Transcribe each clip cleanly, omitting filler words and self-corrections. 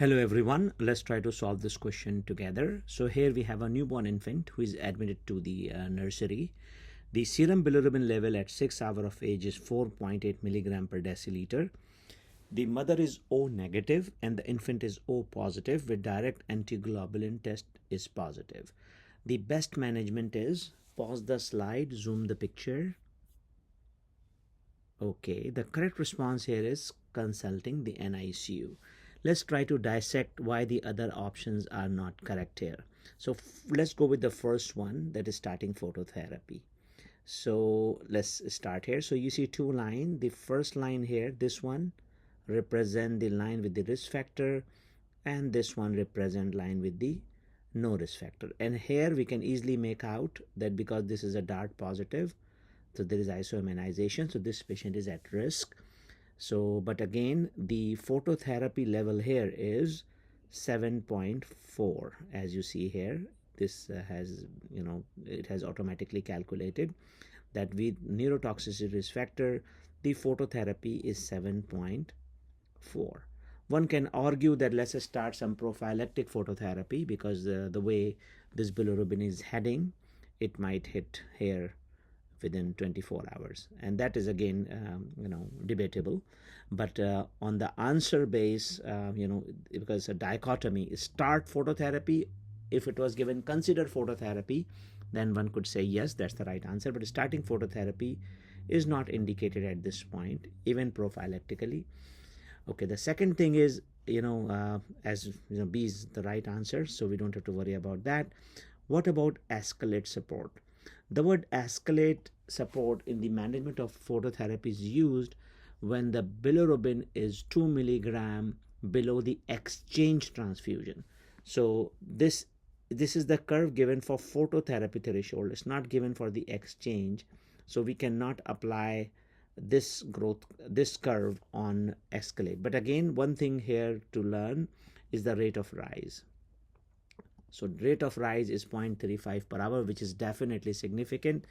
Hello everyone, let's try to solve this question together. So here we have a newborn infant who is admitted to the nursery. The serum bilirubin level at 6 hours of age is 4.8 milligram per deciliter. The mother is O negative and the infant is O positive with direct antiglobulin test is positive. The best management is pause the slide, zoom the picture. Okay, the correct response here is consulting the NICU. Let's try to dissect why the other options are not correct here. So let's go with the first one, that is starting phototherapy. So let's start here. So you see two lines. The first line here, this one represent the line with the risk factor, and this one represent line with the no risk factor. And here we can easily make out that because this is a DART positive, so there is isoimmunization, so this patient is at risk. So, but again, the phototherapy level here is 7.4, as you see here. This has, it has automatically calculated that with neurotoxicity risk factor, the phototherapy is 7.4. One can argue that let's start some prophylactic phototherapy because the way this bilirubin is heading, it might hit here within 24 hours, and that is again debatable. But on the answer base, because a dichotomy is start phototherapy, if it was given consider phototherapy, then one could say yes, that's the right answer. But starting phototherapy is not indicated at this point, even prophylactically. Okay, the second thing is, as B is the right answer, so we don't have to worry about that. What about escalate support? The word escalate support in the management of phototherapy is used when the bilirubin is 2 milligram below the exchange transfusion. So this is the curve given for phototherapy threshold. It's not given for the exchange. So we cannot apply this curve on escalate. But again, one thing here to learn is the rate of rise. So rate of rise is 0.35 per hour, which is definitely significant.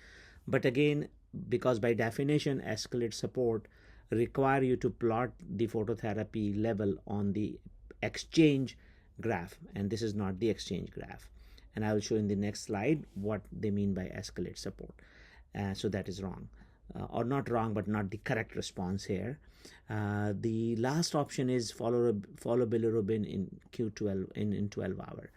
But again, because by definition, escalate support require you to plot the phototherapy level on the exchange graph, and this is not the exchange graph. And I will show in the next slide what they mean by escalate support. So that is wrong, or not wrong, but not the correct response here. The last option is follow bilirubin in Q12 in 12 hours.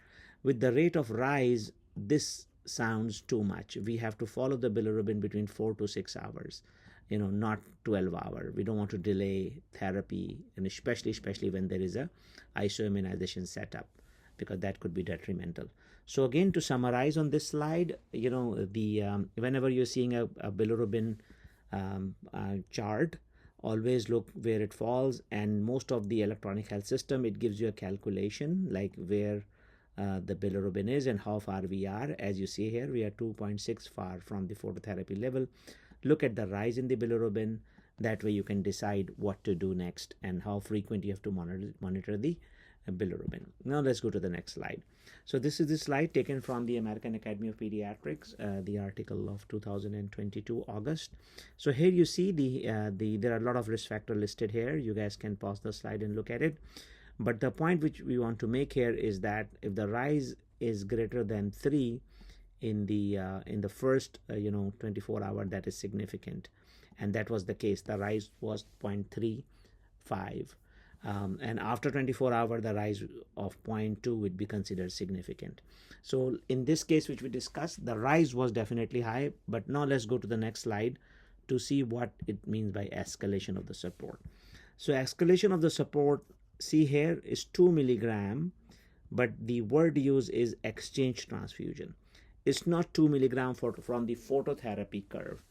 With the rate of rise, this sounds too much. We have to follow the bilirubin between 4 to 6 hours, not 12 hours. We don't want to delay therapy, and especially when there is a isoimmunization setup, because that could be detrimental. So again, to summarize on this slide, whenever you're seeing a bilirubin chart, always look where it falls, and most of the electronic health system, it gives you a calculation like where the bilirubin is and how far we are. As you see here, we are 2.6 far from the phototherapy level. Look at the rise in the bilirubin. That way you can decide what to do next and how frequent you have to monitor the bilirubin. Now let's go to the next slide. So this is the slide taken from the American Academy of Pediatrics, the article of 2022 August. So here you see there are a lot of risk factors listed here. You guys can pause the slide and look at it. But the point which we want to make here is that if the rise is greater than 3 in the first 24 hours, that is significant, and that was the case. The rise was 0.35, and after 24 hours, the rise of 0.2 would be considered significant. So in this case which we discussed, the rise was definitely high. But now let's go to the next slide to see what it means by escalation of the support. So escalation of the support, see here, is 2 milligram, but the word used is exchange transfusion. It's not 2 milligram from the phototherapy curve.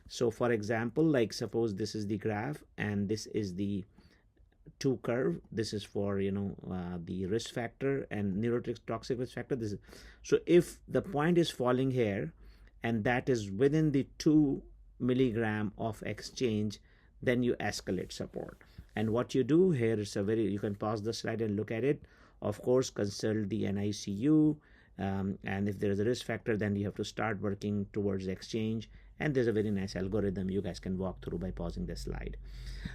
So for example, like suppose this is the graph and this is the 2 curve. This is for the risk factor and neurotoxic risk factor. So if the point is falling here and that is within the 2 milligram of exchange, then you escalate support. And what you do here is you can pause the slide and look at it. Of course, consult the NICU, and if there is a risk factor, then you have to start working towards exchange and there's a very nice algorithm you guys can walk through by pausing the slide.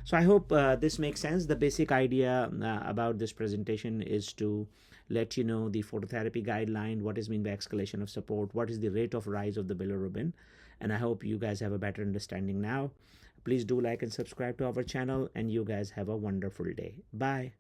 So I hope this makes sense. The basic idea about this presentation is to let you know the phototherapy guideline, what is meant by escalation of support, what is the rate of rise of the bilirubin, and I hope you guys have a better understanding now. Please do like and subscribe to our channel, and you guys have a wonderful day. Bye.